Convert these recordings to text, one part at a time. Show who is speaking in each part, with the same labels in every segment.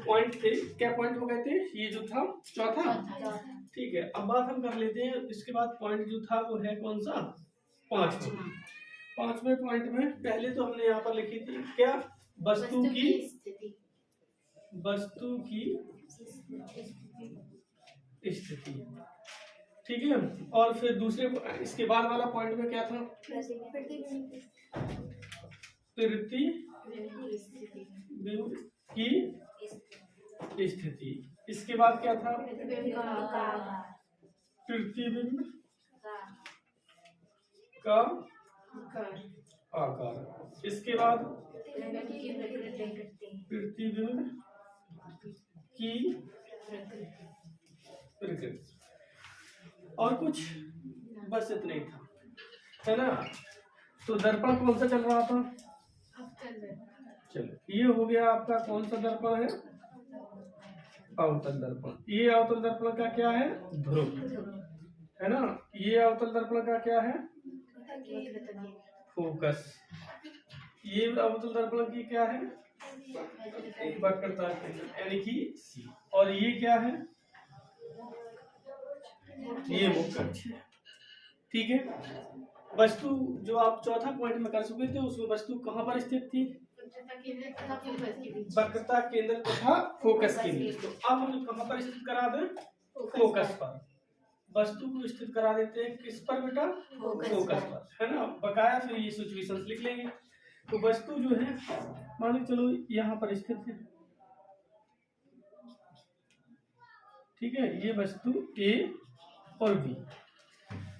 Speaker 1: Point थे, क्या point हो गए थे, ये जो था चौथा, ठीक है। अब बात हम कर लेते हैं, इसके बाद पॉइंट जो था वो है कौन सा, पांचवा। पांचवें पॉइंट में पहले तो हमने यहाँ पर लिखी थी क्या, वस्तु की स्थिति, ठीक है। और फिर दूसरे इसके बाद वाला पॉइंट में क्या था, प्रतिबिंब की स्थिति। इसके बाद क्या था, प्रतिबिंब का आकार। इसके बाद प्रतिबिंब की प्रकृति। और कुछ, बस इतना ही था, है ना। तो दर्पण कौन सा चल रहा था, चलो ये हो गया आपका कौन सा दर्पण है, अवतल दर्पण। ये अवतल दर्पण का क्या है, ध्रुव, है ना। ये अवतल दर्पण का क्या है, फोकस। ये अवतल दर्पण की क्या है, वक्रता यानी कि सी। और ये क्या है, ये मुख्य अक्ष है, ठीक है। वस्तु जो आप चौथा पॉइंट में कर चुके थे, उसमें वस्तु कहाँ पर स्थित थी, वक्रता केंद्र तथा फोकस के लिए। तो अब हम कहाँ पर स्थित करा दें, फोकस पर। वस्तु को स्थित करा देते हैं किस पर बेटा, फोकस पर, है ना। बकाया फिर ये सिचुएशंस लिख लेंगे। तो वस्तु जो है मान लो चलो यहाँ पर स्थित है, ठीक है। ये वस्तु ए और बी।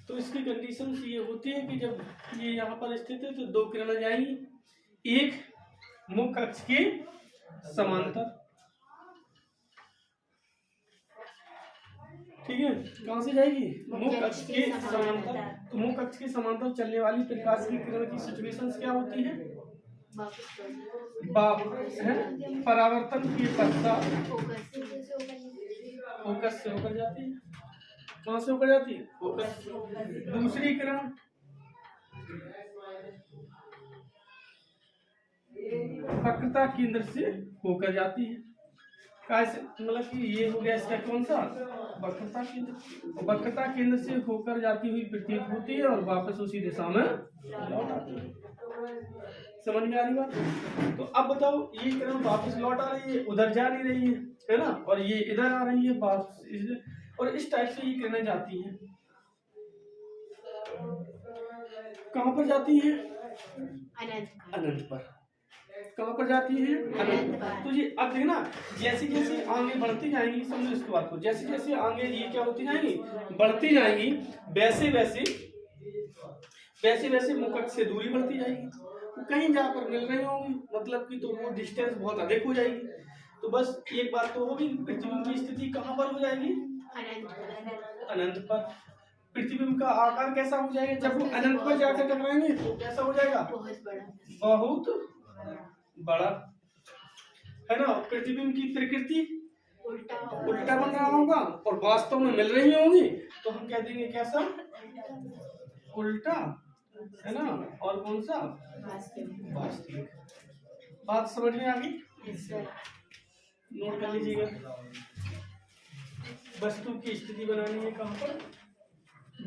Speaker 1: तो इसकी कंडीशन ये होती है कि जब ये यहाँ पर स्थित है तो दो किरणें जाएंगी, एक मुख्य अक्ष के समांतर, ठीक है। कहां से जाएगी, मुख्य अक्ष के समांतर। तो मुख्य अक्ष के समांतर चलने वाली प्रकाश की किरण की सिचुएशंस क्या होती है, है परावर्तन के पश्चात फोकस से होकर जाती है। कहां से होकर जाती है, फोकस। दूसरी किरण वक्रता केंद्र से होकर जाती है, कैसे, मतलब कि ये हो गया इसका कौन सा, वक्रता केंद्र। वक्रता केंद्र से होकर जाती हुई प्रतीत होती है और वापस उसी दिशा में लौट आती है। समझ में आ रही बात। तो अब बताओ, ये किरण वापस लौट आ रही है, उधर जा नहीं रही है ना, और ये इधर आ रही है वापस, और इस टाइप से ये किरणें जाती हैं। कहां पर जाती है, अनंत पर। कहां पर जाती है, अनंत पर। तो ये अब देखना, जैसे जैसे आगे बढ़ती जाएंगी, समझो इसके बात को, जैसे जैसे आगे ये क्या होती जाएंगी, बढ़ती जाएंगी, वैसे वैसे मुख्य अक्ष से दूरी बढ़ती जाएगी। तो कहीं जाकर मिल रही होंगी, मतलब कि तो वो डिस्टेंस बहुत अधिक हो जाएगी। तो बस एक बात तो होगी, प्रतिबिंब की स्थिति कहां पर हो जाएगी, अनंत पर। प्रतिबिंब का आकार कैसा हो जाएगा, जब वो अनंत पर जाकर टकराएंगे तो कैसा हो जाएगा, बहुत बड़ा, है ना। प्रतिबिंब की प्रकृति उल्टा बन रहा होगा और वास्तव में मिल रही होंगी, तो हम कह देंगे कैसा, उल्टा, है ना। और कौन सा, वास्तविक। बात समझ में आ गई, नोट कर लीजिएगा। वस्तु की स्थिति बनानी है कहां पर,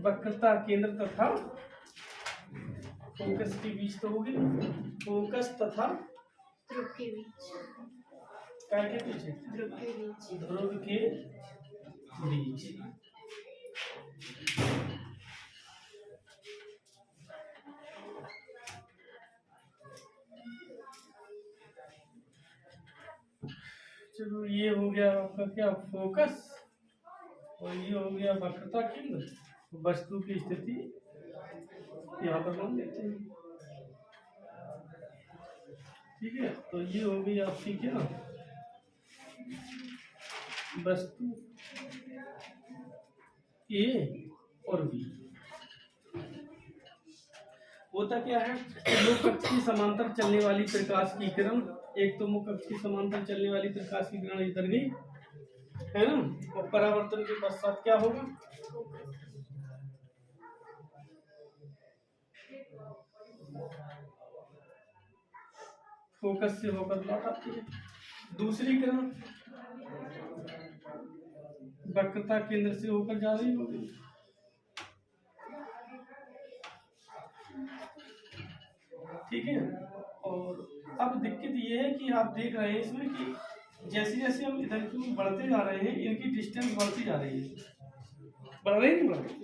Speaker 1: वक्रता केंद्र तथा फोकस के बीच तो होगी, फोकस तथा ध्रुव के बीच, क्या के पीछे, ध्रुव के बीच। चलो ये हो गया आपका क्या, फोकस, और ये हो गया वक्रता केंद्र। वस्तु की स्थिति यहाँ पर मान लेते हैं, ठीक है। तो ये हो गई आपकी क्या, वस्तु ए और बी। होता क्या है, मुख्य अक्ष की समांतर चलने वाली प्रकाश की किरण, एक तो मुख्य अक्ष की समांतर चलने वाली प्रकाश की किरण इधर गई, है ना, और परावर्तन के पश्चात क्या होगा, फोकस से होकर लौट आती है। दूसरी किरण वक्रता केंद्र से होकर जा रही होगी। ठीक है। और अब दिक्कत ये है कि आप देख रहे हैं इसमें कि जैसे जैसे हम इधर की ओर बढ़ते जा रहे हैं इनकी डिस्टेंस बढ़ती जा रही है। बढ़ रही नहीं बढ़ रही?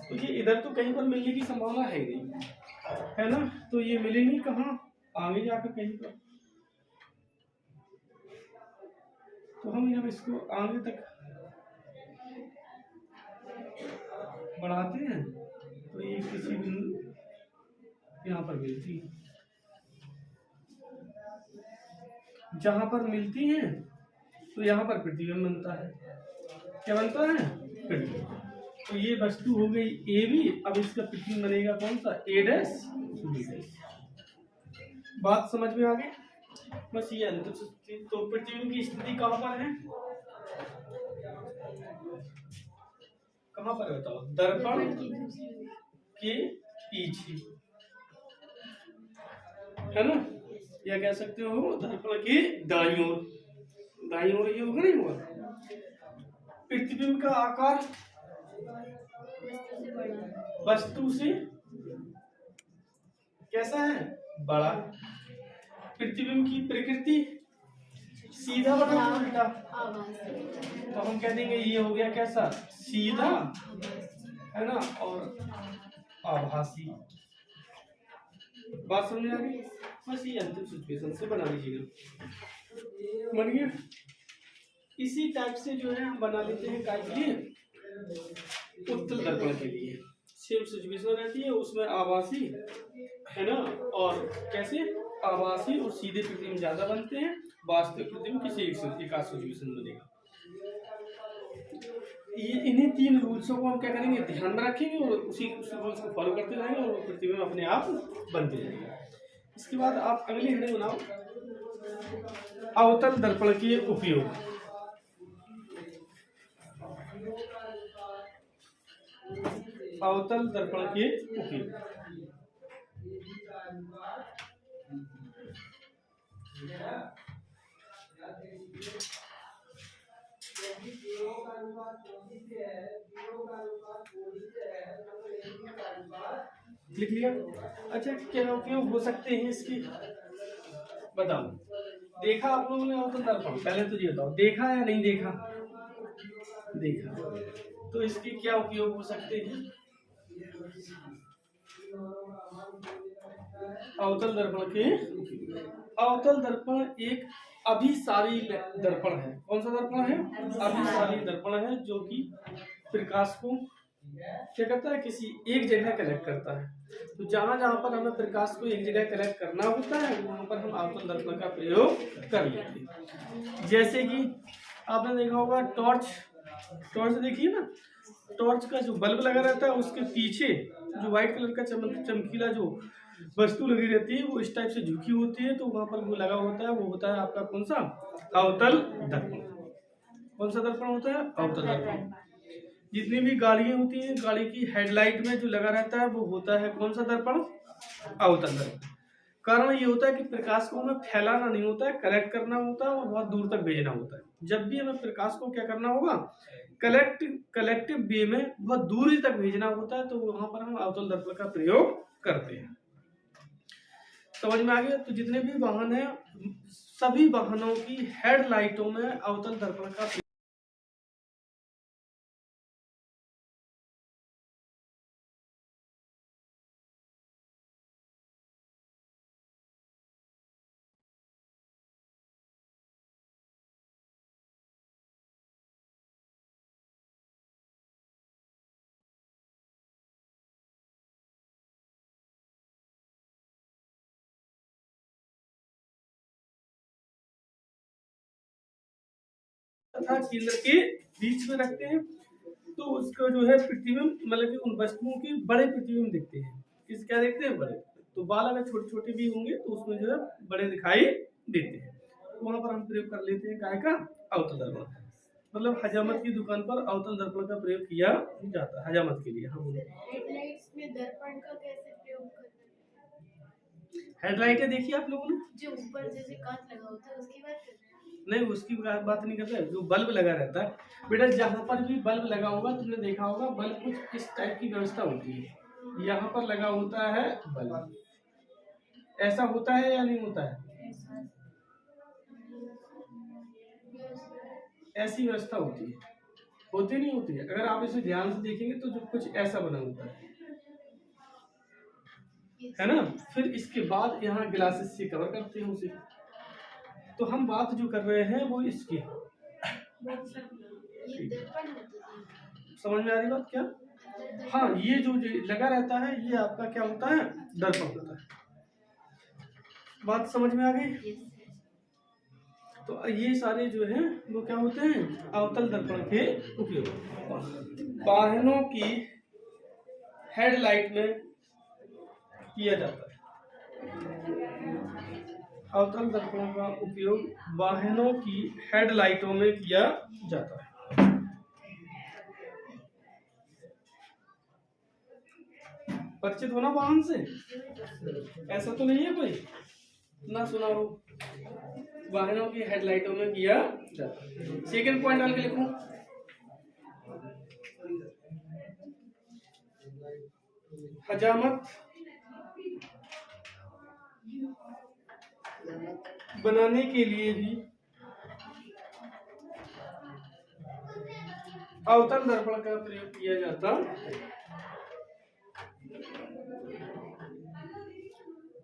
Speaker 1: तो ये इधर तो कहीं पर मिलने की संभावना है ही नहीं, है ना। तो ये मिलेंगी कहाँ, आगे जाकर कहीं पर। तो हम जब इसको आगे तक बढ़ाते हैं तो ये किसी बिंदु यहाँ पर मिलती है। जहां पर मिलती हैं तो यहाँ पर प्रतिबिंब बनता है। क्या बनता है? प्रतिबिंब। तो ये वस्तु हो गई ए बी। अब इसका प्रतिबिंब बनेगा कौन सा? ए डैश बी डैश। बात समझ में आ गई? बस ये अंतर। तो प्रतिबिंब की स्थिति कहाँ पर है? कहाँ पर बताओ? दर्पण के पीछे, है ना। या कह सकते हो दर्पण के दाईं ओर। दाईं ओर ये होगा नहीं होगा। प्रतिबिंब का आकार वस्तु से कैसा है? बड़ा। प्रतिबिंब की प्रकृति सीधा बना उल्टा। तो हम कह देंगे ये हो गया कैसा? सीधा, है ना, और आभासी। बात समझ आ गई? बस ये अंतिम सिचुएशन से बना लीजिएगा। बन गया। इसी टाइप से जो है हम बना लेते हैं काय के लिए? उत्तल दर्पण के लिए सेम सिचुएशन रहती है। उसमें आभासी, है ना, और कैसे आभासी और सीधे प्रतिबिंब ज्यादा बनते हैं। वास्तविक प्रतिबिंब किसी एक सिचुएशन बनेगा। ये इन्हीं 3 रूल्सों को हम क्या करेंगे? ध्यान में रखेंगे और उसी रूल्स को फॉलो करते जाएंगे और प्रतिबिंब अपने आप बनते जाएंगे। इसके बाद आप अगली हेडिंग बनाओ, अवतल दर्पण के उपयोग। अवतल दर्पण के उपयोग। लिख लिया? अच्छा, क्या उपयोग हो सकते हैं इसकी? बताओ। देखा आप लोगों ने अवतल दर्पण? पहले तो ये बताओ, देखा या नहीं देखा? देखा। तो इसके क्या उपयोग हो सकते हैं? अवतल दर्पण के। अवतल दर्पण एक अभिसारी दर्पण है। कौन सा दर्पण है? अभिसारी दर्पण है, जो कि प्रकाश को क्या करता है? किसी एक जगह कलेक्ट करता है। तो जहां जहां पर हमें प्रकाश को एक जगह कलेक्ट करना होता है वहां पर हम अवतल दर्पण का प्रयोग कर लेते हैं। जैसे कि आपने देखा होगा टॉर्च देखिए ना, टॉर्च का जो बल्ब लगा रहता है उसके पीछे जो व्हाइट कलर का चमकीला जो वस्तु लगी रहती है वो इस टाइप से झुकी होती है। तो वहां पर वो लगा होता है, वो होता है आपका कौन सा? अवतल दर्पण। कौन सा दर्पण होता है? अवतल दर्पण। जितनी भी गाड़ियां होती हैं, गाड़ी की हेडलाइट में जो लगा रहता है वो होता है कौन सा दर्पण? अवतल दर्पण। कारण ये होता है कि प्रकाश को हमें फैलाना नहीं होता है, कलेक्ट करना होता है और बहुत दूर तक भेजना होता है। जब भी हमें प्रकाश को क्या करना होगा? कलेक्टिव वे में बहुत दूरी तक भेजना होता है, तो वहां पर हम अवतल दर्पण का प्रयोग करते हैं। समझ में आ गया? तो जितने भी वाहन हैं सभी वाहनों की हेडलाइटों में अवतल दर्पण का तथा केंद्र के बीच में रखते हैं। तो उसका जो है प्रतिबिंब, मतलब कि उन वस्तुओं के बड़े प्रतिबिंब दिखते हैं। किस क्या देखते हैं? बड़े। तो बाल अगर छोटे छोटे भी होंगे तो उसमें जो है बड़े दिखाई देते हैं। तो वहां पर हम प्रयोग कर लेते हैं काय का? अवतल दर्पण। मतलब हजामत की दुकान पर अवतल दर्पण का प्रयोग किया जाता है हजामत के लिए। हम
Speaker 2: हेडलाइट्स में दर्पण का कैसे प्रयोग करते हैं?
Speaker 1: हेडलाइटें देखिए आप लोगों ने,
Speaker 2: जो ऊपर जैसे कांच लगा होता है उसकी बात कर रहे हैं?
Speaker 1: नहीं, उसकी बात नहीं करते, जो बल्ब लगा रहता है बेटा, जहाँ पर भी बल्ब लगा होगा तुमने देखा होगा, बल्ब कुछ इस टाइप की व्यवस्था होती है। यहाँ पर लगा होता है बल्ब, ऐसा होता है या नहीं होता है? ऐसी व्यवस्था होती है, होती नहीं होती है? अगर आप इसे ध्यान से देखेंगे तो जो कुछ ऐसा बना होता है ना। फिर इसके बाद यहाँ ग्लासेस से कवर करते हैं उसे। तो हम बात जो कर रहे हैं वो इसकी, समझ में आ रही बात क्या? हाँ, ये जो लगा रहता है ये आपका क्या होता है? दर्पण होता है। बात समझ में आ गई? तो ये सारे जो हैं वो क्या होते हैं? अवतल दर्पण के उपयोग वाहनों की हेडलाइट में किया जाता है। अवतल दर्पणों का उपयोग वाहनों की हेडलाइटों में किया जाता है। परिचित होना वाहन से, ऐसा तो नहीं है कोई ना सुना हो। वाहनों की हेडलाइटों में किया जाता है। सेकंड पॉइंट डाल के लिखूं, हजामत बनाने के लिए भी अवतल दर्पण का प्रयोग किया जाता है।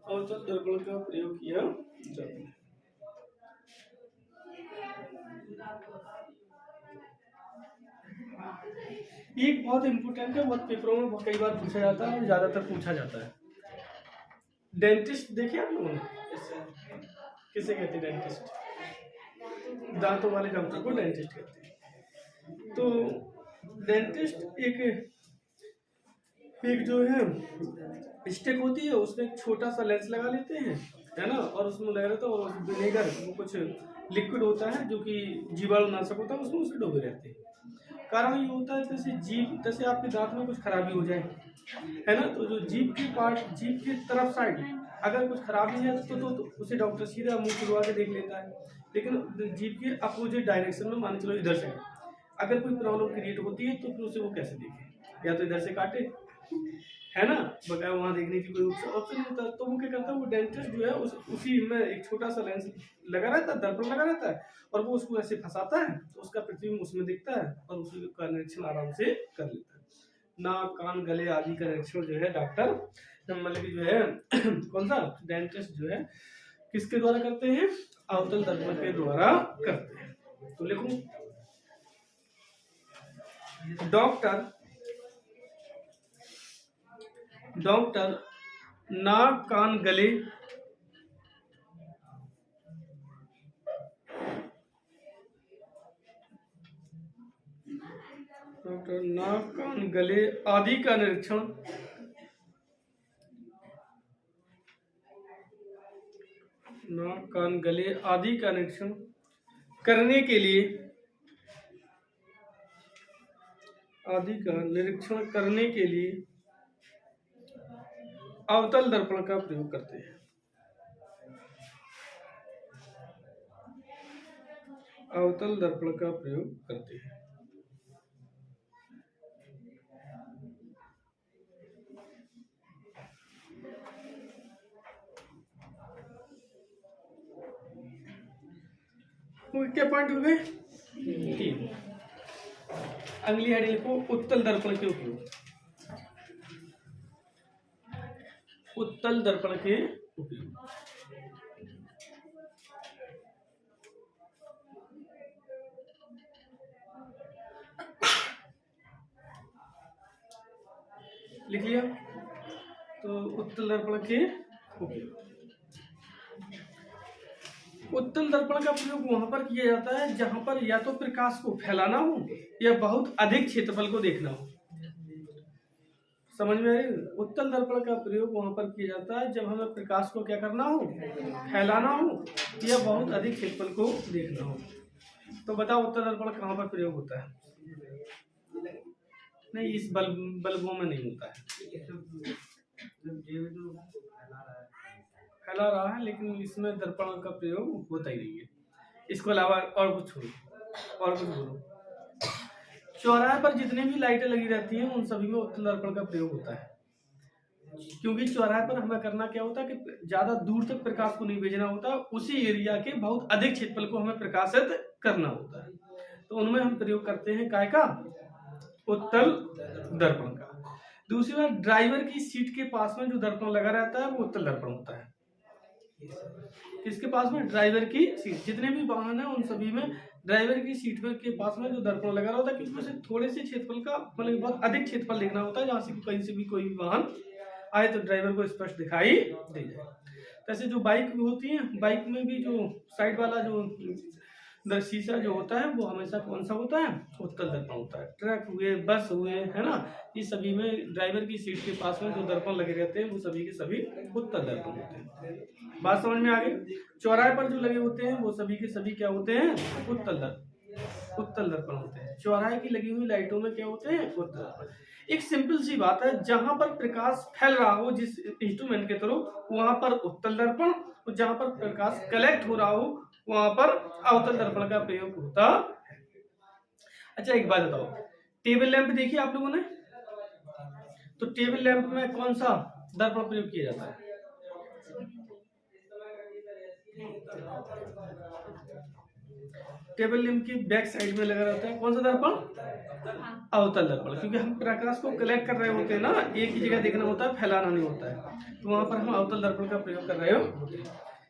Speaker 1: अवतल दर्पण का प्रयोग किया जाता है। एक बहुत इंपोर्टेंट है, बहुत पेपरों में बहुत कई बार पूछा जाता है और ज्यादातर पूछा जाता है। डेंटिस्ट देखे आप लोगों ने? किसे कहते हैं डेंटिस्ट? दांतों वाले डॉक्टर को डेंटिस्ट कहते हैं। तो डेंटिस्ट एक जो है स्टिक होती है, उसमें एक छोटा सा लेंस लगा लेते हैं, है ना, और उसमें लगा रहता है, और विनेगर वो कुछ लिक्विड होता है जो कि जीवाणुनाशक होता है, उसमें उसे डूबे रहते हैं। कारण ये होता है जैसे आपके दांत में कुछ खराबी हो जाए, है ना, तो जो जीभ की तरफ साइड अगर कुछ खराबी है तो उसे डॉक्टर सीधा मुंह खुलवा के देख लेता है। लेकिन जीभ के अपोजिट डायरेक्शन में, मान चलो इधर से अगर कोई प्रॉब्लम क्रिएट होती है तो फिर उसे वो कैसे देखे? या तो इधर से काटे, है ना, बगैर वहां देखने की कोई ऑप्शन होता है। तो वो क्या करता है, वो डेंटिस्ट जो है उसी में एक छोटा सा लेंस लगा रहता है, दर्पण लगा रहता है, और वो उसको ऐसे फंसाता है तो उसका प्रतिबिंब उसमें दिखता है और उसका निरीक्षण आराम से कर लेता है। नाक, कान, गले आदि का निरीक्षण जो है डॉक्टर, मतलब कि जो है कौन सा डेंटिस्ट जो है किसके द्वारा करते हैं? अवतल दर्पण के द्वारा करते हैं। तो लिखूं, डॉक्टर नाक, कान, गले आदि का निरीक्षण करने के लिए अवतल दर्पण का प्रयोग करते हैं। अवतल दर्पण का प्रयोग करते हैं। क्या पॉइंट हो गए? ठीक। अगली हेडिंग लिखो, उत्तल दर्पण के उपयोग। उत्तल दर्पण के उपयोग। लिख लिया? तो उत्तल दर्पण के उपयोग। उत्तल दर्पण का प्रयोग वहां पर किया जाता है जहां पर या तो प्रकाश को फैलाना हो या बहुत अधिक क्षेत्रफल को देखना हो। समझ में आई? उत्तल दर्पण का प्रयोग वहां पर किया जाता है जब हमें प्रकाश को क्या करना हो? फैलाना हो या बहुत अधिक क्षेत्रफल को देखना हो। तो बताओ उत्तल दर्पण कहाँ पर प्रयोग होता है? नहीं, इस बल्बों में नहीं होता है। फैला रहा है लेकिन इसमें दर्पण का प्रयोग होता ही नहीं है। इसको अलावा और कुछ बोलो। चौराहे पर जितने भी लाइटें लगी रहती हैं उन सभी में उत्तल दर्पण का प्रयोग होता है, क्योंकि चौराहे पर हमें करना क्या होता है कि ज्यादा दूर तक प्रकाश को नहीं भेजना होता, उसी एरिया के बहुत अधिक क्षेत्रफल को हमें प्रकाशित करना होता है। तो उनमें हम प्रयोग करते हैं काय का, उत्तल दर्पण का। दूसरी बात, ड्राइवर की सीट के पास में जो दर्पण लगा रहता है वो उत्तल दर्पण होता है। किसके पास में, ड्राइवर की सीट। जितने भी वाहन है उन सभी में ड्राइवर की सीट के पास में जो दर्पण लगा होता है, क्योंकि उसे थोड़े से क्षेत्रफल का मतलब बहुत अधिक क्षेत्रफल देखना होता है, जहां से कहीं से भी कोई भी वाहन आए तो ड्राइवर को स्पष्ट दिखाई दे जाए। जैसे जो बाइक होती है, बाइक में भी जो साइड वाला जो शीशा जो होता है वो हमेशा कौन सा होता है, उत्तल दर्पण होता है। ट्रक हुए, बस हुए, है ना, ये सभी में ड्राइवर की सीट के पास में जो दर्पण लगे रहते हैं वो सभी के सभी उत्तल दर्पण होते हैं। बात समझ में आ गई। चौराहे पर जो लगे होते हैं वो सभी के सभी क्या होते हैं, उत्तल दर्पण होते हैं। चौराहे की लगी हुई लाइटों में क्या होते हैं, उत्तल दर्पण। एक सिंपल सी बात है, जहां पर प्रकाश फैल रहा हो जिस इंस्ट्रूमेंट के थ्रू, वहां पर उत्तल दर्पण, और जहां पर प्रकाश कलेक्ट हो रहा हो वहां पर अवतल दर्पण का प्रयोग होता है। अच्छा एक बात बताओ, टेबल लैंप देखी आप लोगों ने, तो टेबल लैंप में कौन सा दर्पण प्रयोग किया जाता है, टेबल लैंप की बैक साइड में लगा रहता है कौन सा दर्पण, अवतल दर्पण, क्योंकि हम प्रकाश को कलेक्ट कर रहे होते हैं ना, एक ही जगह देखना होता है, फैलाना नहीं होता है, तो वहां पर हम अवतल दर्पण का प्रयोग कर रहे हो।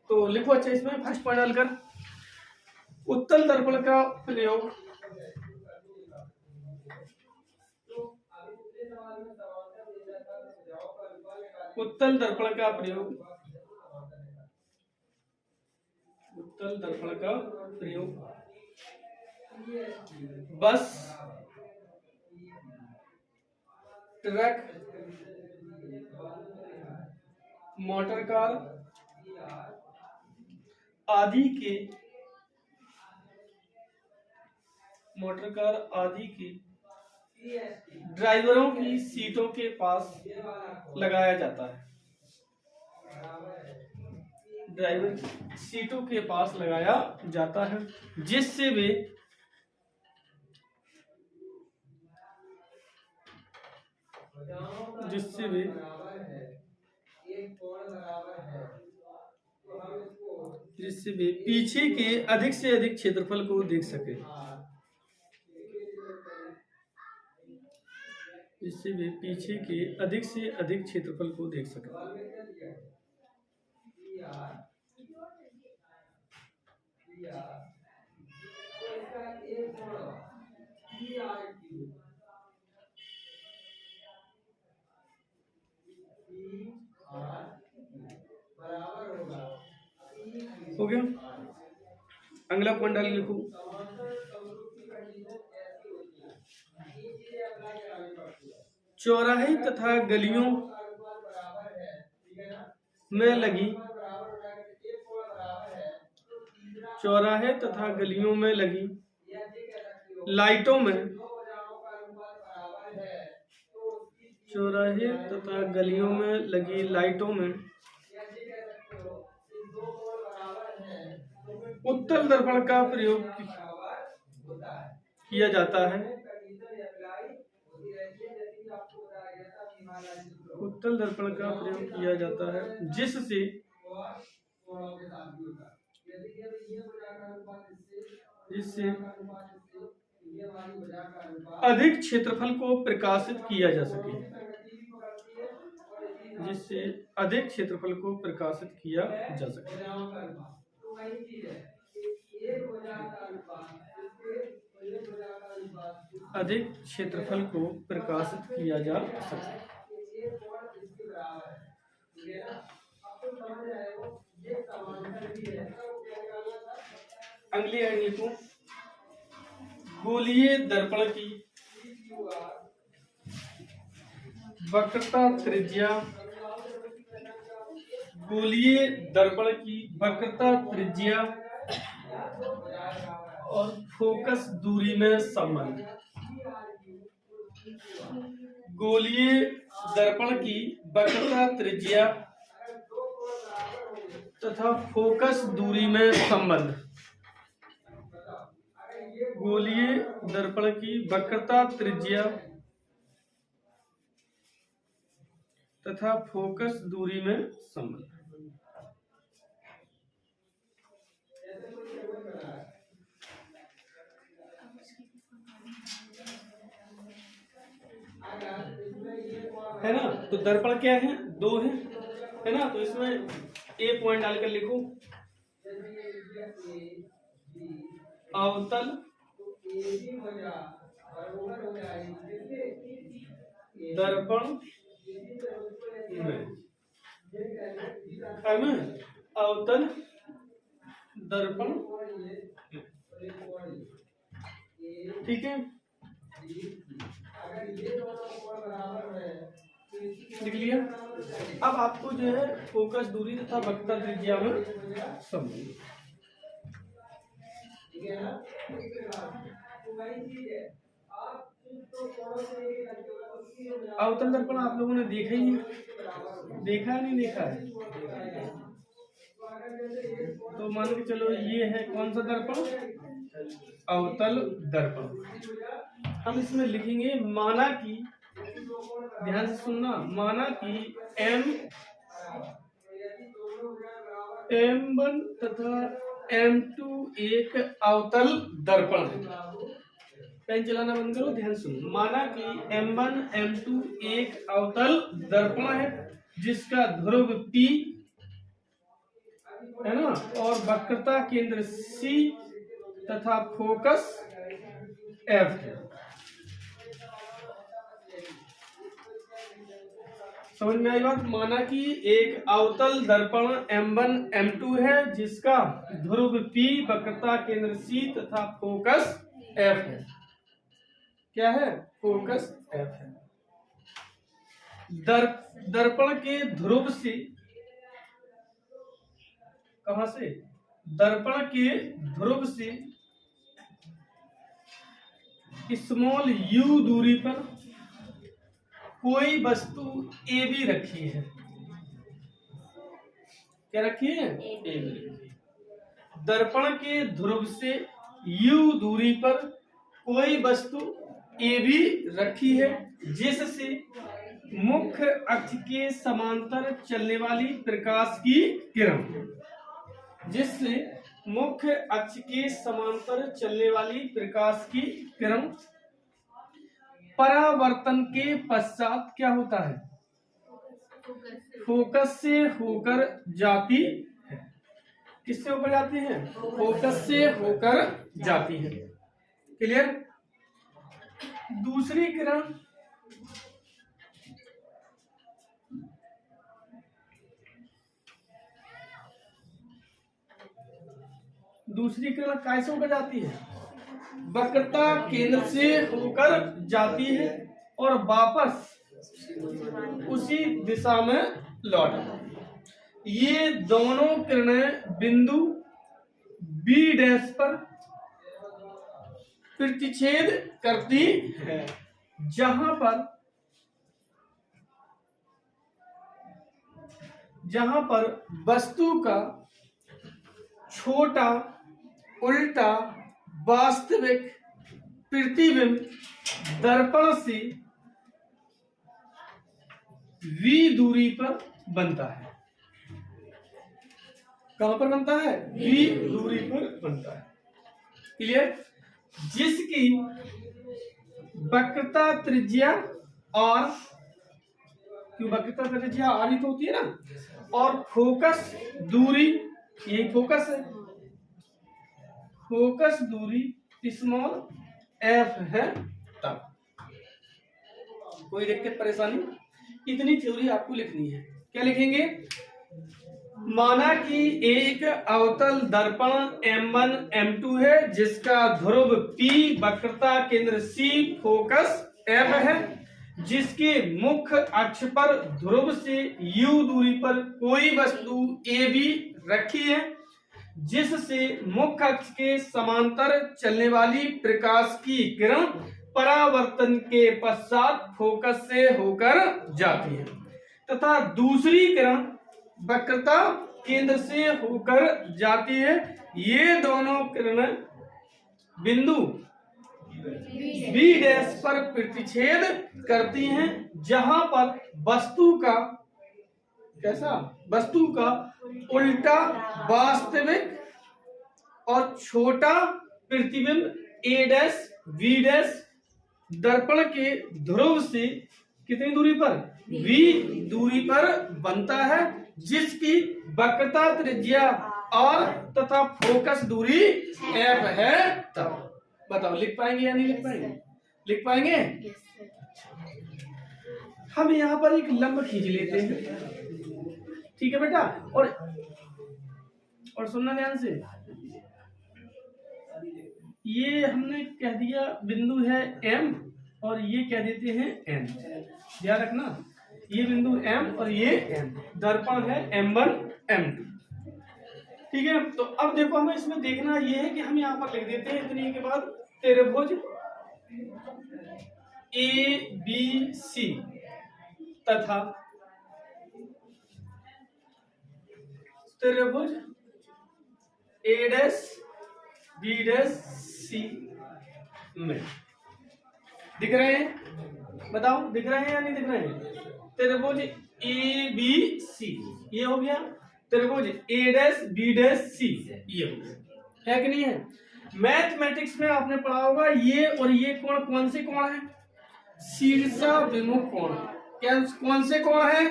Speaker 1: तो लिखो अच्छा इसमें फर्स्ट पॉइंट डालकर, उत्तल दर्पण का प्रयोग उत्तल दर्पण का प्रयोग बस, ट्रक, मोटर कार आदि के ड्राइवरों की सीटों के पास लगाया जाता है, ड्राइवर सीटों के पास लगाया जाता है, जिससे वे पीछे के अधिक से अधिक क्षेत्रफल को देख सके, जिससे वे पीछे के अधिक से अधिक क्षेत्रफल को देख सके। हो गया, अगला पॉइंट डाल लिखो, चौराहे तथा गलियों में लगी लाइटों में उत्तल दर्पण का प्रयोग किया जाता है, उत्तल दर्पण का प्रयोग किया जाता है, जिससे अधिक क्षेत्रफल को प्रकाशित किया जा सके, जिससे अधिक क्षेत्रफल को प्रकाशित किया जा सके। अधिक क्षेत्रफल को प्रकाशित किया जा सके। अगली लाइन लिखो, गोलीय दर्पण की वक्रता त्रिज्या, गोलीय दर्पण की वक्रता त्रिज्या और फोकस दूरी में संबंध। गोलीय दर्पण की वक्रता त्रिज्या तथा फोकस दूरी में संबंध। गोलीय दर्पण की वक्रता, त्रिज्या तथा फोकस दूरी में संबंध। है ना, तो दर्पण क्या है, दो है ना, तो इसमें ए पॉइंट डालकर लिखो, अवतल दर्पण में, अवतल दर्पण, ठीक है, लिख लिया। अब आपको जो है फोकस दूरी तथा वक्रता त्रिज्या में संबंध। अवतल दर्पण आप लोगों ने देखा ही है, देखा है नहीं देखा है, तो मान के चलो ये है कौन सा दर्पण, अवतल दर्पण। हम इसमें लिखेंगे माना कि, ध्यान से सुनना, माना कि M1 तथा M2 एक अवतल दर्पण है। पेन चलाना बंद करो, ध्यान सुनो। माना कि M1 M2 एक अवतल दर्पण है जिसका ध्रुव P है ना, और वक्रता केंद्र C तथा फोकस F है। समझ में आई बात? माना कि एक अवतल दर्पण M1 M2 है जिसका ध्रुव P, वक्रता केंद्र C तथा फोकस F है। क्या है? फोकस F है। दर्पण के ध्रुव से, कहां से? दर्पण के ध्रुव से स्मॉल u दूरी पर कोई वस्तु AB रखी है। क्या रखी है? AB। दर्पण के ध्रुव से u दूरी पर कोई वस्तु AB रखी है जिससे मुख्य अक्ष के समांतर चलने वाली प्रकाश की किरण, जिससे मुख्य अक्ष के समांतर चलने वाली प्रकाश की किरण परावर्तन के पश्चात क्या होता है? फोकस से होकर जाती है। किससे होकर जाती है? फोकस से होकर जाती है। क्लियर? दूसरी किरण कैसे होकर जाती है? वक्रता केंद्र से होकर जाती है और वापस उसी दिशा में लौट आती है। ये दोनों किरणें बिंदु B' पर प्रतिच्छेद करती है, जहां पर वस्तु का छोटा उल्टा वास्तविक प्रतिबिंब दर्पण से V दूरी पर बनता है। कहां पर बनता है? V दूरी पर बनता है। क्लियर? जिसकी वक्रता त्रिज्या और, क्यों वक्रता त्रिज्या R ही तो होती है ना, और फोकस दूरी, यही फोकस है, फोकस दूरी स्मॉल f है। तब कोई दिक्कत परेशानी? इतनी थ्योरी आपको लिखनी है। क्या लिखेंगे? माना कि एक अवतल दर्पण M1 M2 है जिसका ध्रुव P, वक्रता केंद्र C, फोकस F है, जिसके मुख्य अक्ष पर ध्रुव से u दूरी पर कोई वस्तु AB रखी है जिससे मुख्य अक्ष के समांतर चलने वाली प्रकाश की किरण परावर्तन के पश्चात फोकस से होकर जाती है, तथा दूसरी किरण वक्रता केंद्र से होकर जाती है। ये दोनों किरणें बिंदु बी डैश पर प्रतिच्छेद करती हैं, जहां पर वस्तु का कैसा वस्तु का उल्टा वास्तविक और छोटा प्रतिबिंब ए डैश बी डैश दर्पण के ध्रुव से कितनी दूरी पर v दूरी पर बनता है, जिसकी वक्रता त्रिज्या और तथा फोकस दूरी f है। तब बताओ लिख पाएंगे या नहीं लिख पाएंगे? लिख पाएंगे। हम यहाँ पर एक लंब खींच लेते हैं, ठीक है बेटा। और सुनना ध्यान से, ये हमने कह दिया बिंदु है M और ये कह देते हैं N। ध्यान रखना, ये बिंदु M और ये N, दर्पण है M1 M2, ठीक है। तो अब देखो हमें इसमें देखना ये है कि हम यहाँ पर लिख देते हैं इतने के बाद त्रिभुज ABC तथा त्रिभुज A dash B dash C में दिख रहे हैं? बताओ दिख रहे हैं या नहीं दिख रहे हैं? त्रिभुज ABC ये हो गया, त्रिभुज A dash B dash C ये हो गया, है कि नहीं है? मैथमेटिक्स में आपने पढ़ा होगा ये और ये कोण कौन से कोण है? शीर्षाभिमुख कोण। क्या कौन से कोण है?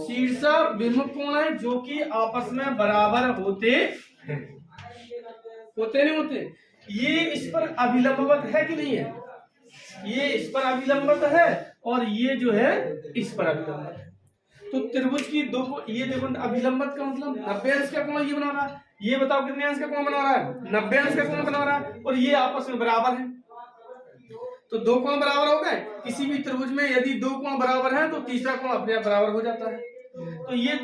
Speaker 1: शीर्षाभिमुख कोण है, जो कि आपस में बराबर होते हैं। होते नहीं होते? ये इस पर अभिलंबवत है कि नहीं है? ये इस पर अभिलंबवत है और ये जो है इस पर अभिलंबवत है। तो त्रिभुज की दो, ये देखो अभिलंबवत का मतलब 90 अंश का कोण ये बना रहा है, ये बताओ कितने अंश का कोण बना रहा है? 90 अंश का कोण बना रहा है, और ये आपस में बराबर है। तो दो कोण बराबर हो गए। किसी भी त्रिभुज में यदि दो कोण बराबर हैं तो तीसरा कोण अपने आप बराबर हो जाता है। तो ये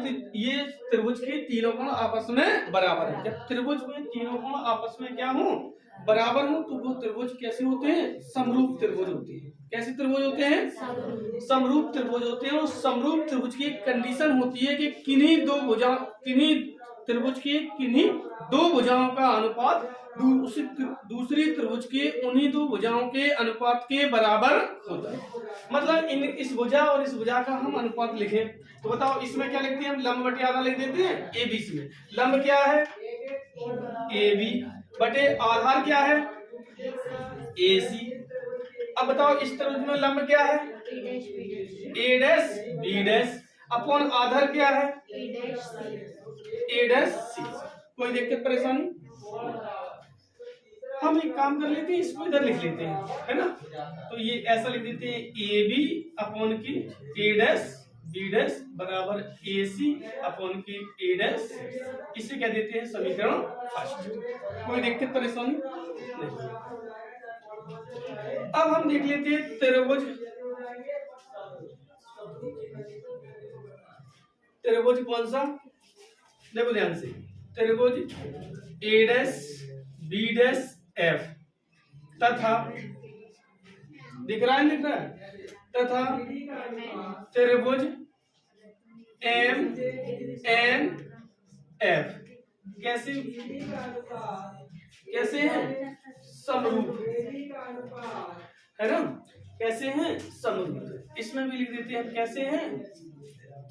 Speaker 1: त्रिभुज के तीनों कोण आपस में बराबर है। जब त्रिभुज में तीनों कोण आपस में क्या हो? बराबर हो, तो वो त्रिभुज कैसे होते हैं? समरूप त्रिभुज होते हैं। कैसे त्रिभुज होते हैं? समरूप त्रिभुज होते हैं। और समरूप त्रिभुज की एक कंडीशन होती है कि किन्हीं त्रिभुज के किन्हीं दो भुजाओं का अनुपात दूसरी त्रिभुज के उन्हीं दो भुजाओं के अनुपात के बराबर होता है। मतलब इस भुजा और इस भुजा का हम अनुपात लिखें तो बताओ इसमें क्या लिखते हैं? हम लंब बटे आधा लिख देते हैं। ए बी में लंब क्या है? ए बी बटे आधार क्या है? ए सी। अब बताओ इस त्रिभुज में लंब क्या है? ए डैश बी डैश अपॉन आधार क्या है? ए डैश सी। कोई दिक्कत परेशानी? हम एक काम कर लेते हैं, इसको इधर लिख लेते हैं, है ना। तो ये ऐसा लिख देते हैं ए बी अपॉन की ए डैश बी डैश बराबर ए सी अपॉन की ए डैश। इसे क्या देते हैं? समीकरण फर्स्ट। कोई दिक्कत परेशानी नहीं। अब हम देख लेते हैं त्रिभुज कौन सा? देखो ध्यान से, त्रिभुज ए डैश बी डैश एफ तथा दिख रहा है तथा त्रिभुज एम एन एफ कैसे हैं? समरूप है ना। कैसे हैं? समरूप। इसमें भी लिख देते हैं कैसे हैं?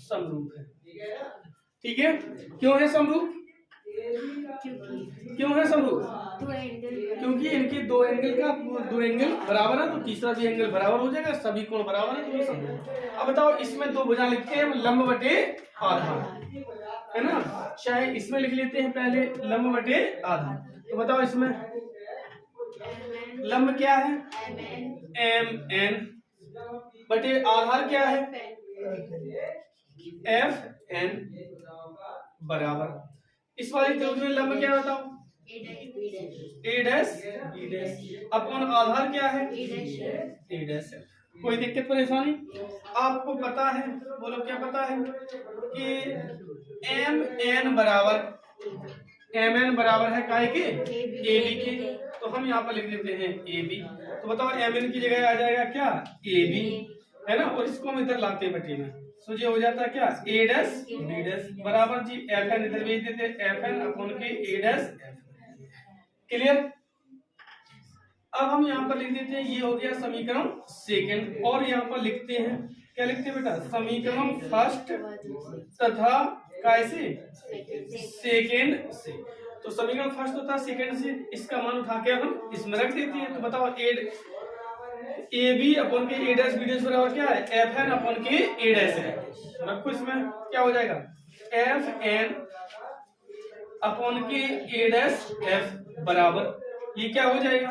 Speaker 1: समरूप है। ठीक है। क्यों है समरूप? क्यों है समरूप? क्योंकि इनके दो एंगल बराबर है, तो तीसरा भी एंगल बराबर हो जाएगा। सभी कोण बराबर है तो ये समरूप। अब बताओ इसमें दो भुजा लिखते हैं लंब बटे आधार, है ना। चाहे इसमें लिख लेते हैं पहले लंब बटे आधार। तो बताओ इसमें लंब क्या है? एम एन बटे आधार क्या है? एफ एन बराबर। इस वाली त्रिभुज में लंब क्या है बताओ? ए डैश बी डैश अपॉन आधार क्या है? ए डैश। कोई दिक्कत परेशानी? आपको पता है, बोलो क्या पता है कि एम एन बराबर है काहे के? ए बी के। तो हम यहाँ पर लिख देते हैं ए बी। तो बताओ एम एन की जगह आ जाएगा क्या? ए बी, है ना। और इसको हम इधर लाते हैं बटी में, तो ये हो जाता है क्या? ए डैश बी डैश बराबर जी एफ एन इधर भेज देते हैं एफ एन अपॉन के ए डैश। क्लियर? अब हम यहाँ पर लिख देते हैं, ये हो गया समीकरण सेकंड, और यहाँ पर लिखते हैं, क्या लिखते हैं बेटा, समीकरण फर्स्ट तथा कैसे सेकंड से। तो समीकरण फर्स्ट तथा सेकंड से इसका मान उठा के हम इसमें रख देते हैं। तो बताओ ए बी अपन के ए डैश बी डैश बराबर क्या है, एफ एन अपन के ए डैश है। रखो इसमें क्या हो जाएगा, एफ एन अपन के ए डैश एफ बराबर ये क्या हो जाएगा,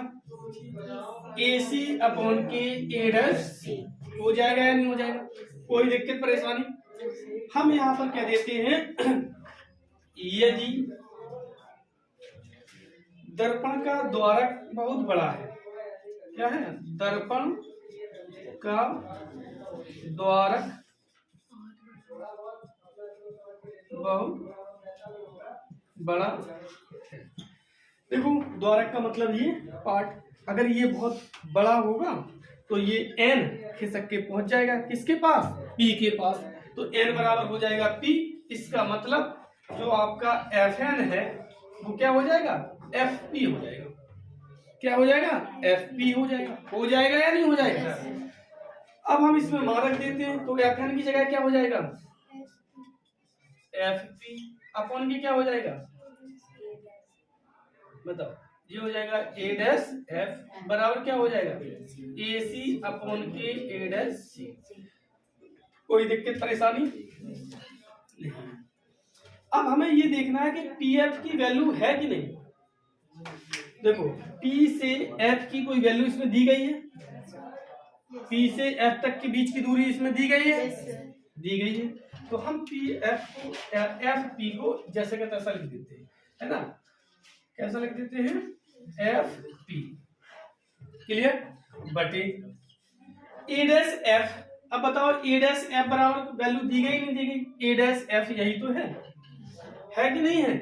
Speaker 1: ए सी अपन के ए डैश सी हो जाएगा या नहीं हो जाएगा, कोई दिक्कत परेशानी। हम यहाँ पर कह देते हैं यदि दर्पण का द्वारक बहुत बड़ा है, क्या है, दर्पण का द्वारक बहुत बड़ा, देखो द्वारक का मतलब ये पार्ट, अगर ये बहुत बड़ा होगा तो ये n खिसक के पहुंच जाएगा किसके पास, P के पास। तो n बराबर हो जाएगा P, इसका मतलब जो आपका Fn है वो क्या हो जाएगा, Fp हो जाएगा। क्या हो जाएगा, Fp हो जाएगा। हो जाएगा या नहीं हो जाएगा। अब हम इसमें मान रख देते हैं, तो Fn की जगह क्या हो जाएगा, Fp अपन की क्या हो जाएगा, बताओ, ये हो जाएगा ए डैश एफ बराबर क्या हो जाएगा, ए सी अपॉन के ए डैश सी। कोई दिक्कत परेशानी नहीं। अब हमें ये देखना है कि पी एफ की वैल्यू है कि नहीं। देखो पी से एफ की कोई वैल्यू इसमें दी गई है, पी से एफ तक के बीच की दूरी इसमें दी गई है, दी गई है। तो हम पी एफ को, एफ पी को जैसे का तैसा लिख देते हैं, है ना, कैसा लिख देते हैं, एफ पी, क्लियर, बटे ए डैश एफ। अब बताओ ए डैश एफ बराबर वैल्यू दी गई नहीं दी गई, ए डैश एफ यही तो है कि नहीं है।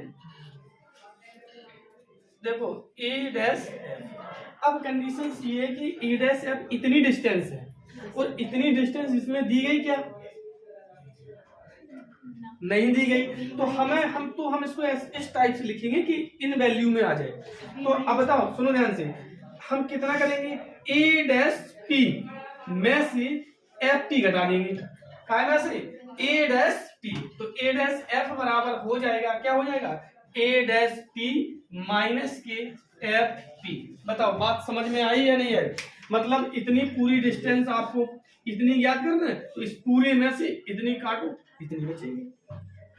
Speaker 1: देखो ए डैश, अब कंडीशन ये है कि ए डैश एफ इतनी डिस्टेंस है और इतनी डिस्टेंस इसमें दी गई क्या, नहीं दी गई। तो हम इसको इस टाइप से लिखेंगे कि इन वैल्यू में आ जाए। तो अब बताओ, सुनो ध्यान से, हम कितना करेंगे, ए डैश पी में से एफ पी घटा देंगे, कायदा से ए डैश पी। तो ए डैश एफ बराबर हो जाएगा, क्या हो जाएगा, ए डैश पी माइनस के एफ पी। बताओ बात समझ में आई या नहीं आई। मतलब इतनी पूरी डिस्टेंस आपको इतनी याद करना है, तो इस पूरे में से इतनी काटो, इतनी बचेगी,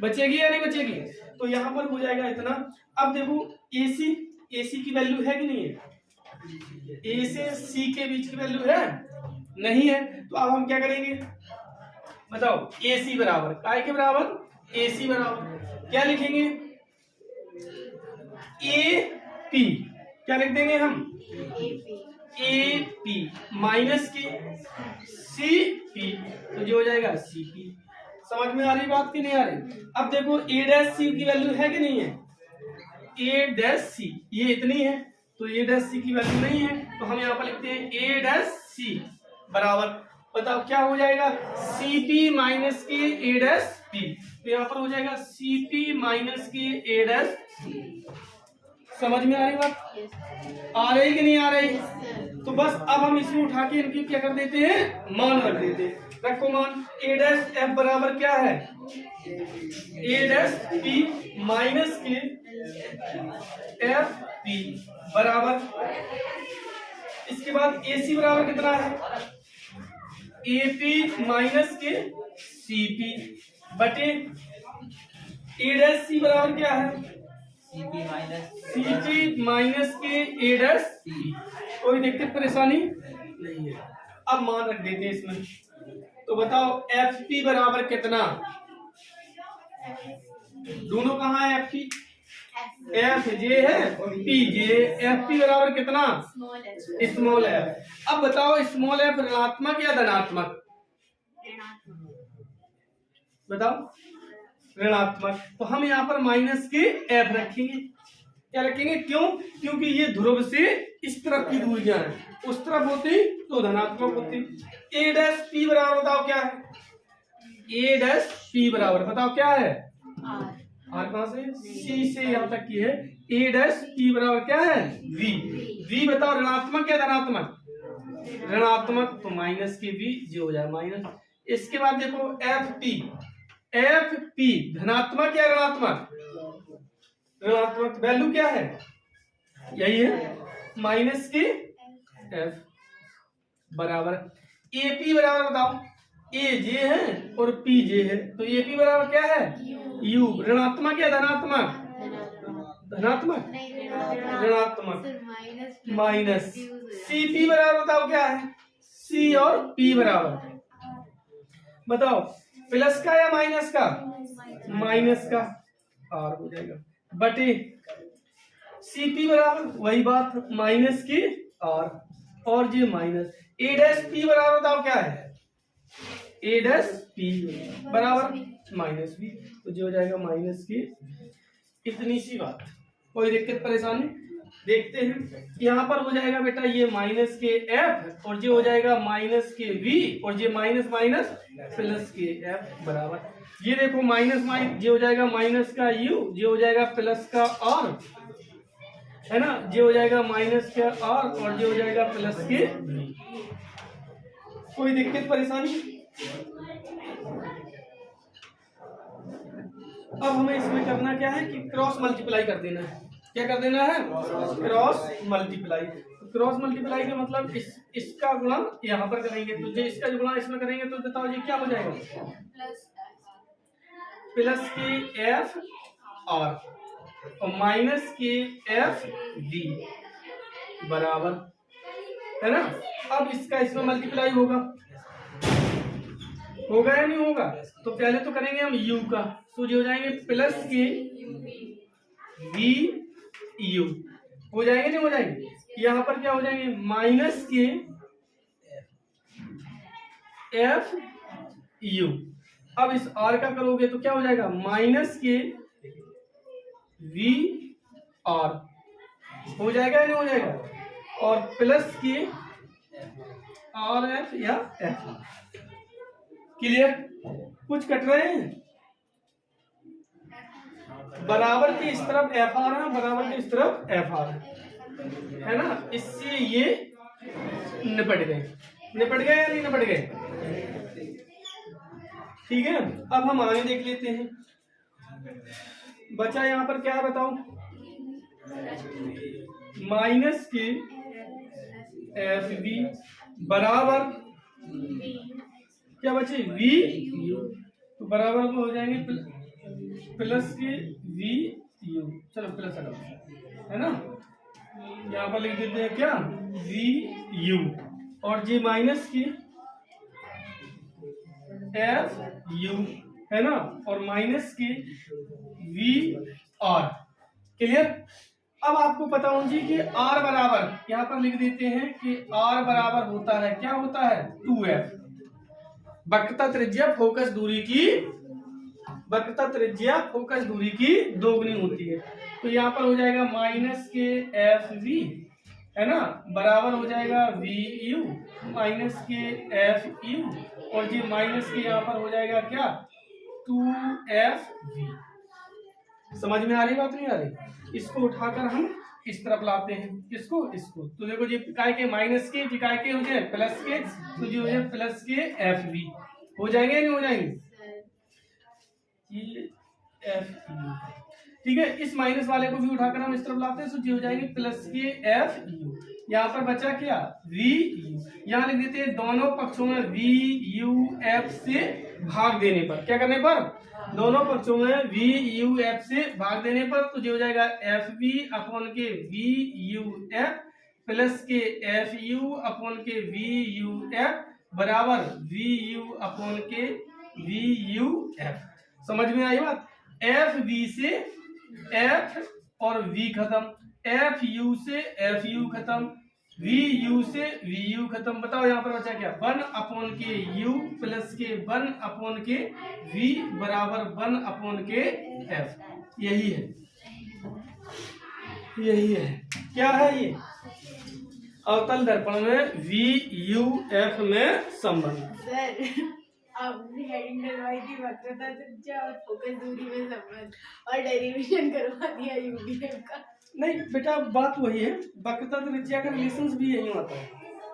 Speaker 1: बचेगी या नहीं बचेगी। तो यहाँ पर हो जाएगा इतना। अब देखो AC की वैल्यू है कि नहीं है, A से C के बीच की वैल्यू है, नहीं है। तो अब हम क्या करेंगे, बताओ, AC बराबर काय के बराबर, AC बराबर क्या लिखेंगे, AP, क्या लिख देंगे हम, AP माइनस के CP, तो जो हो जाएगा CP। समझ में आ रही बात की नहीं आ रही। अब देखो ए डैश सी की वैल्यू है कि नहीं है, ए डैश सी ये इतनी है, तो ए डैश सी की वैल्यू नहीं है। तो हम यहाँ पर लिखते हैं ए डैश सी बराबर, बताओ क्या हो जाएगा, CP माइनस के ए डैश पी। तो यहाँ पर हो जाएगा CP माइनस के ए डैश सी। समझ में आ रही बात, आ रही कि नहीं आ रही। तो बस अब हम इसमें उठा के इनकी क्या कर देते हैं, मान रख देते हैं। रखो मान, ए डैश एफ बराबर क्या है, ए डैश पी माइनस के एफ पी बराबर, इसके बाद ए सी बराबर कितना है, ए पी माइनस के सी पी बटे ए डैश सी बराबर क्या है, CP माइनस के ए डैश सी। कोई दिक्कत परेशानी नहीं है। अब मान रख देते हैं इसमें। तो बताओ FP बराबर कितना, दोनों कहाँ है, FP F जे है, P जे, FP बराबर कितना, स्मॉल f। अब बताओ स्मॉल f ऋणात्मक या धनात्मक, बताओ ऋणात्मक। तो हम यहाँ पर माइनस के f रखेंगे, क्या रखेंगे, क्यों, क्योंकि ये ध्रुव से इस तरफ की दूरियां हैं, उस तरफ होती तो धनात्मक होती। ए डैश पी बराबर बताओ क्या है, ए डैश पी बराबर बताओ क्या है, आर कहां से, सी से यहाँ तक की है, ए डैश पी बराबर क्या है, वी। वी बताओ ऋणात्मक या धनात्मक, ऋणात्मक, तो माइनस के वी जी हो जाए माइनस। इसके बाद देखो एफ पी, एफ पी धनात्मक या ऋणात्मक, ऋणात्मक, वैल्यू क्या है, यही है माइनस के एफ बराबर एपी बराबर बताओ, ए जे है और पी जे है, तो एपी बराबर क्या है, यू। ऋणात्मक या धनात्मक, धनात्मक, ऋणात्मक, माइनस। सीपी बराबर बताओ क्या है, सी और पी बराबर बताओ, प्लस का या माइनस का, माइनस का, आर हो जाएगा बटे सीपी बराबर वही बात माइनस की आर और जी माइनस। ए डैश पी बराबर बताओ क्या है, ए डैश पी बराबर माइनस बी, तो जो हो जाएगा माइनस की, इतनी सी बात, कोई दिक्कत परेशानी। देखते हैं यहाँ पर हो जाएगा बेटा ये माइनस के एफ और जो हो जाएगा माइनस के वी और ये माइनस माइनस प्लस के एफ बराबर, ये देखो माइनस माइनस ये हो जाएगा माइनस का यू, ये हो जाएगा प्लस का आर, है ना, ये हो जाएगा माइनस का आर और ये हो जाएगा प्लस के वी। कोई दिक्कत परेशानी। अब हमें इसमें करना क्या है कि क्रॉस मल्टीप्लाई कर देना है। क्या कर देना है, क्रॉस मल्टीप्लाई। क्रॉस मल्टीप्लाई का मतलब इसका गुणा यहाँ पर करेंगे तो जो इसका जो गुणा इसमें करेंगे तो बताओ ये क्या हो जाएगा, प्लस के एफ आर और माइनस के एफ वी बराबर, है ना। अब इसका इसमें मल्टीप्लाई होगा या नहीं होगा, तो पहले तो करेंगे हम u का, तो जो हो जाएंगे प्लस के वी यू हो जाएंगे, नहीं हो जाएंगे, यहाँ पर क्या हो जाएंगे माइनस के एफ यू। अब इस आर का करोगे तो क्या हो जाएगा माइनस के वी आर हो जाएगा या नहीं हो जाएगा, और प्लस के आर एफ या एफ। क्लियर, कुछ कट रहे हैं, बराबर के इस तरफ एफ आर है, बराबर के इस तरफ एफ आर है ना, इससे ये निपट गए या नहीं निपट गए, ठीक है। अब हम आगे देख लेते हैं, बचा यहाँ पर क्या है बताओ, माइनस के एफ बी बराबर क्या बचे वी यू, तो बराबर में हो जाएंगे प्लस के वी यू, चलो प्लस हटाओ, है ना, यहाँ पर लिख देते हैं क्या वी यू और जी माइनस की एफ यू, है ना, और माइनस की वी आर। क्लियर। अब आपको पता हो जी कि आर बराबर यहाँ पर लिख देते हैं कि आर बराबर होता है, क्या होता है 2f, वक्रता त्रिज्या फोकस दूरी की, वक्रता त्रिज्या फोकस दूरी की दोगुनी होती है, तो यहाँ पर हो जाएगा माइनस के एफ वी, है ना, बराबर हो जाएगा वी यू माइनस के एफ यू और जी माइनस के यहाँ पर हो जाएगा क्या 2f v। समझ में आ रही बात नहीं आ रही, इसको उठाकर हम इस तरफ लाते हैं, किसको, इसको, तो देखो जी काय के माइनस के जी काय के हो जाए प्लस के, तो जो है प्लस के एफ वी हो जाएंगे नहीं हो जाएंगे, एफ ठीक है। इस माइनस वाले को भी उठाकर हम इस तरफ लाते हैं, तो जी हो जाएंगे प्लस के एफ यू, यहाँ पर बचा क्या वी यू, यहाँ लिख देते हैं दोनों पक्षों में वी यू एफ से भाग देने पर, क्या करने पर, दोनों पक्षों में वी यू एफ से भाग देने पर, तो जो हो जाएगा एफ वी अपॉन के वी यू एफ प्लस के एफ यू अपॉन के वी यू एफ बराबर वी यू अपॉन के वी यू एफ। समझ में आई बात, एफ वी से एफ और वी खत्म, एफ यू से एफ यू खत्म, वी यू से वी यू खत्म, बताओ यहाँ पर बचा क्या 1 अपॉन के यू प्लस के 1 अपॉन के वी बराबर 1 अपॉन के एफ। यही है क्या है ये अवतल दर्पण में वी यू एफ में संबंध।
Speaker 2: आपने हेडिंग डलवाई थी वक्रता त्रिज्या और फोकस दूरी में संबंध और डेरिवेशन करवा दिया यूवीएफ का।
Speaker 1: नहीं बेटा, बात वही है, वक्रता त्रिज्या का रिलेशंस भी यही आता है।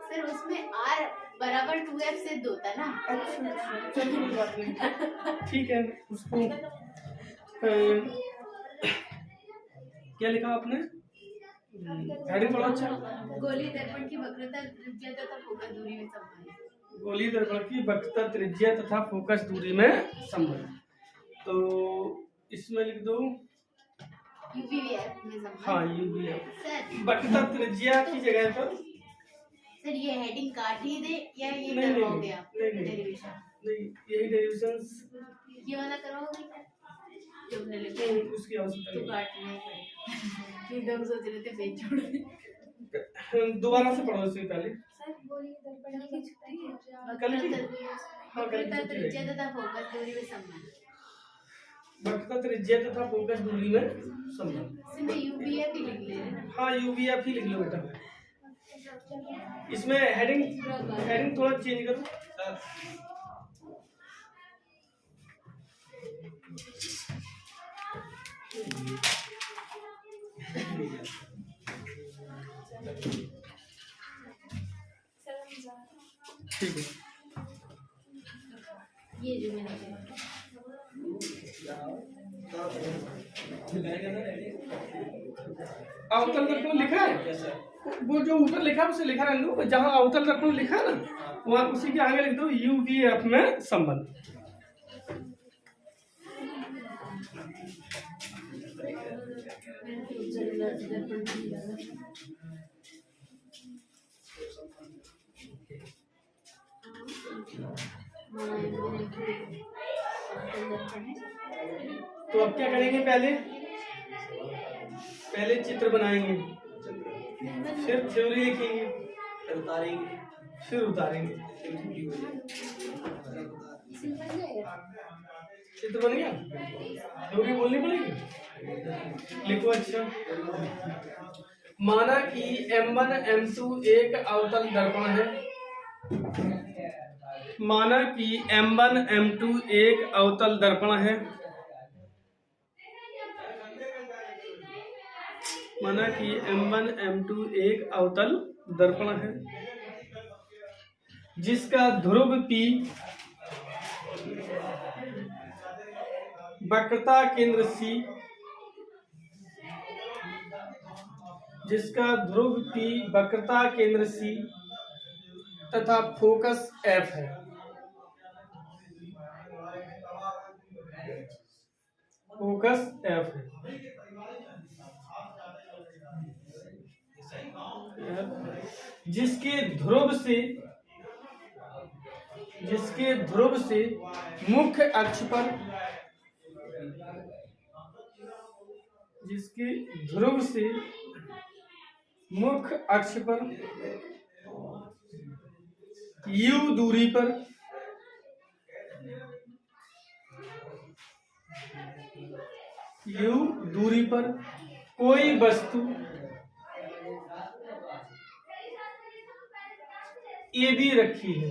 Speaker 2: सर उसमें r बराबर 2f सिद्ध होता ना।
Speaker 1: अच्छा, चलो कोई बात नहीं, ठीक है। उसको क्या लिखा आपने? हेडिंग पढ़ो। अच्छा,
Speaker 2: गोली दर्पण की वक्रता त्रिज्या तथा फोकस दूरी में संबंध।
Speaker 1: गोली दर्पण की वक्रता त्रिज्या तथा फोकस दूरी में संबंध। तो इसमें लिख दो
Speaker 2: यूवीएफ में संबंध।
Speaker 1: हाँ, यूवीएफ।
Speaker 2: सर
Speaker 1: वक्रता त्रिज्या की जगह पर
Speaker 2: सर ये हेडिंग काट ही दे या ये
Speaker 1: नहीं,
Speaker 2: करवाओगे आप
Speaker 1: नहीं,
Speaker 2: डेरिवेशन?
Speaker 1: नहीं, यही डेरिवेशंस
Speaker 2: ये वाला करवाओगे क्या? जो हमने लिखा है
Speaker 1: उसकी आवश्यकता
Speaker 2: तो
Speaker 1: नहीं।
Speaker 2: काटना ही पड़ेगा। एकदम सोच रहे थे पेज छोड़ दे।
Speaker 1: दोबारा से पढ़ो इससे पहले।
Speaker 2: सर गोली दर्पण की छुट्टी है।
Speaker 1: कल की?
Speaker 2: वक्रता त्रिज्या तथा फोकस दूरी में संबंध।
Speaker 1: वक्रता त्रिज्या तथा फोकस दूरी में संबंध।
Speaker 2: इसमें यूवीएफ ही लिख ले रहे हैं।
Speaker 1: हाँ, यूवीएफ ही लिख लो बेटा। इसमें हेडिंग थोड़ा चेंज करो। ठीक है,
Speaker 2: ये जो मैंने किया।
Speaker 1: अवतल दर्पण लिखा है, वो जो ऊपर लिखा है उसे लिखा रहने दो। जहाँ अवतल दर्पण लिखा है ना, वहाँ उसी के आगे लिख दो यूवीएफ में संबंध। तो अब क्या करेंगे? पहले चित्र बनाएंगे, फिर थ्योरी लिखेंगे, फिर उतारेंगे। चित्र बन गया, थ्योरी बोलनी पड़ेगी। लिखो। अच्छा, माना कि M1 M2 एक अवतल दर्पण है। माना कि M1 M2 एक अवतल दर्पण है। माना कि M1 M2 एक अवतल दर्पण है जिसका ध्रुव P वक्रता केंद्र C, जिसका ध्रुव P वक्रता केंद्र C तथा फोकस F है। फोकस F है, जिसके ध्रुव से मुख्य अक्ष पर U दूरी पर कोई वस्तु AB रखी है।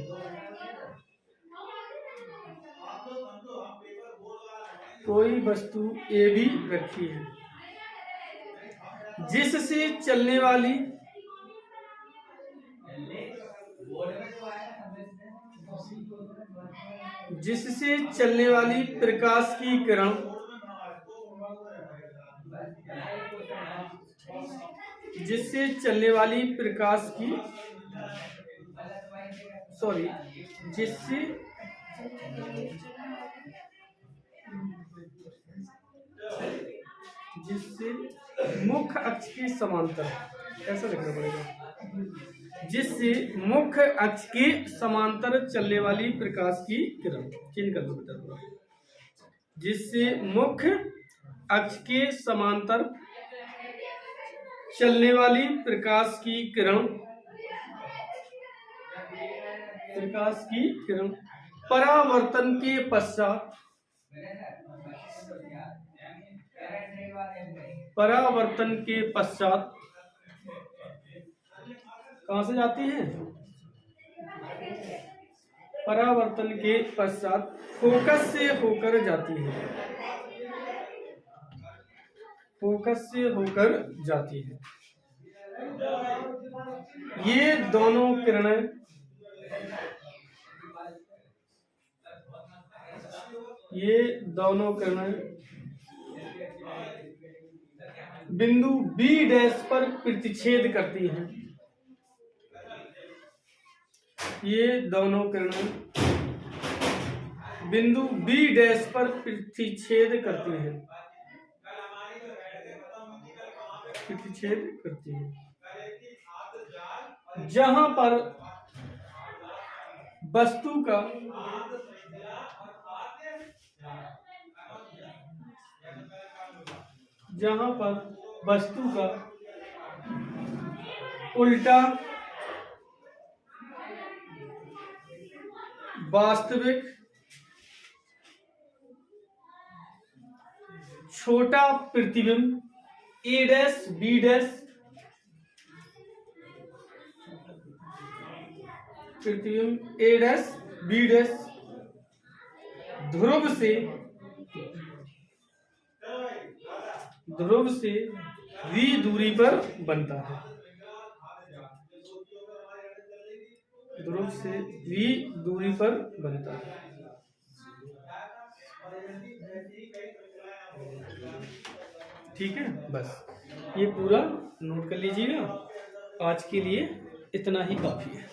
Speaker 1: कोई वस्तु AB रखी है जिससे चलने वाली प्रकाश की किरण जिससे मुख्य अक्ष के समांतर, ऐसा लिखना पड़ेगा, जिससे मुख्य अक्ष के समांतर चलने वाली प्रकाश की किरण। चेंज कर दो बेटा, जिससे मुख्य अक्ष के समांतर चलने वाली प्रकाश की किरण परावर्तन के पश्चात कहां से जाती है? परावर्तन के पश्चात फोकस से होकर जाती है, फोकस से होकर जाती है। ये दोनों किरणें बिंदु बी डैश पर प्रतिच्छेद करती हैं। ये दोनों किरणें बिंदु बी डैश पर प्रतिच्छेद करती हैं, जहां पर वस्तु का उल्टा वास्तविक छोटा प्रतिबिंब ए डैश बी डैश ध्रुव से v दूरी पर बनता है, ध्रुव से v दूरी पर बनता है। ठीक है, बस ये पूरा नोट कर लीजिएगा। आज के लिए इतना ही काफी है।